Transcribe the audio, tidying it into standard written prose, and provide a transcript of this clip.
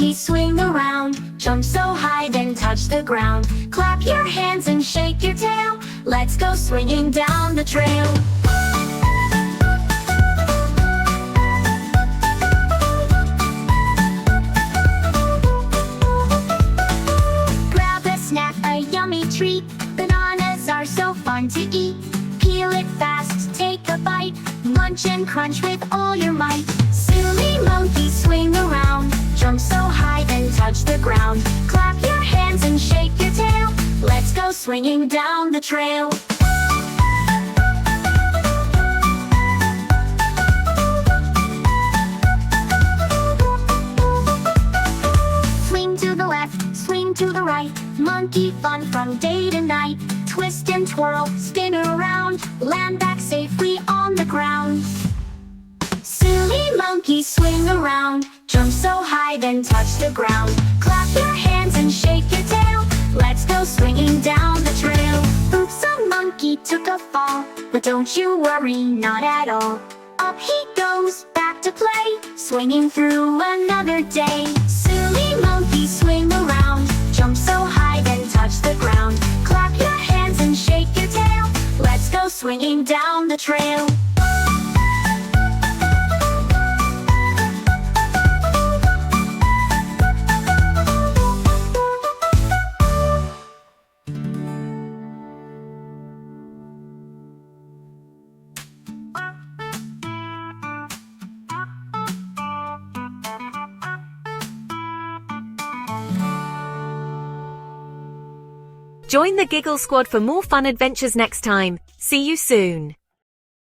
monkey swing around, jump so high then touch the ground. Clap your hands and shake your tail, let's go swinging down the trail. Grab a snack, a yummy treat, bananas are so fun to eat. Peel it fast, take a bite, munch and crunch with all your might. Silly monkey swing around, jump so high then touch the ground. Clap your hands and shake your tail, let's go swinging down the trail. Swing to the left, swing to the right, monkey fun from day to night. Twist and twirl, spin around, land back safely on the ground. Silly monkey swing around, jump so high then touch the ground. Clap your hands and shake your tail, let's go swinging down the trail. Oops, a monkey took a fall, but don't you worry, not at all. Up he goes, back to play, swinging through another day. Silly monkey swing around, jump so high then touch the ground. Clap your hands and shake your tail, let's go swinging down the trail. Join the Giggle Squad for more fun adventures next time. See you soon.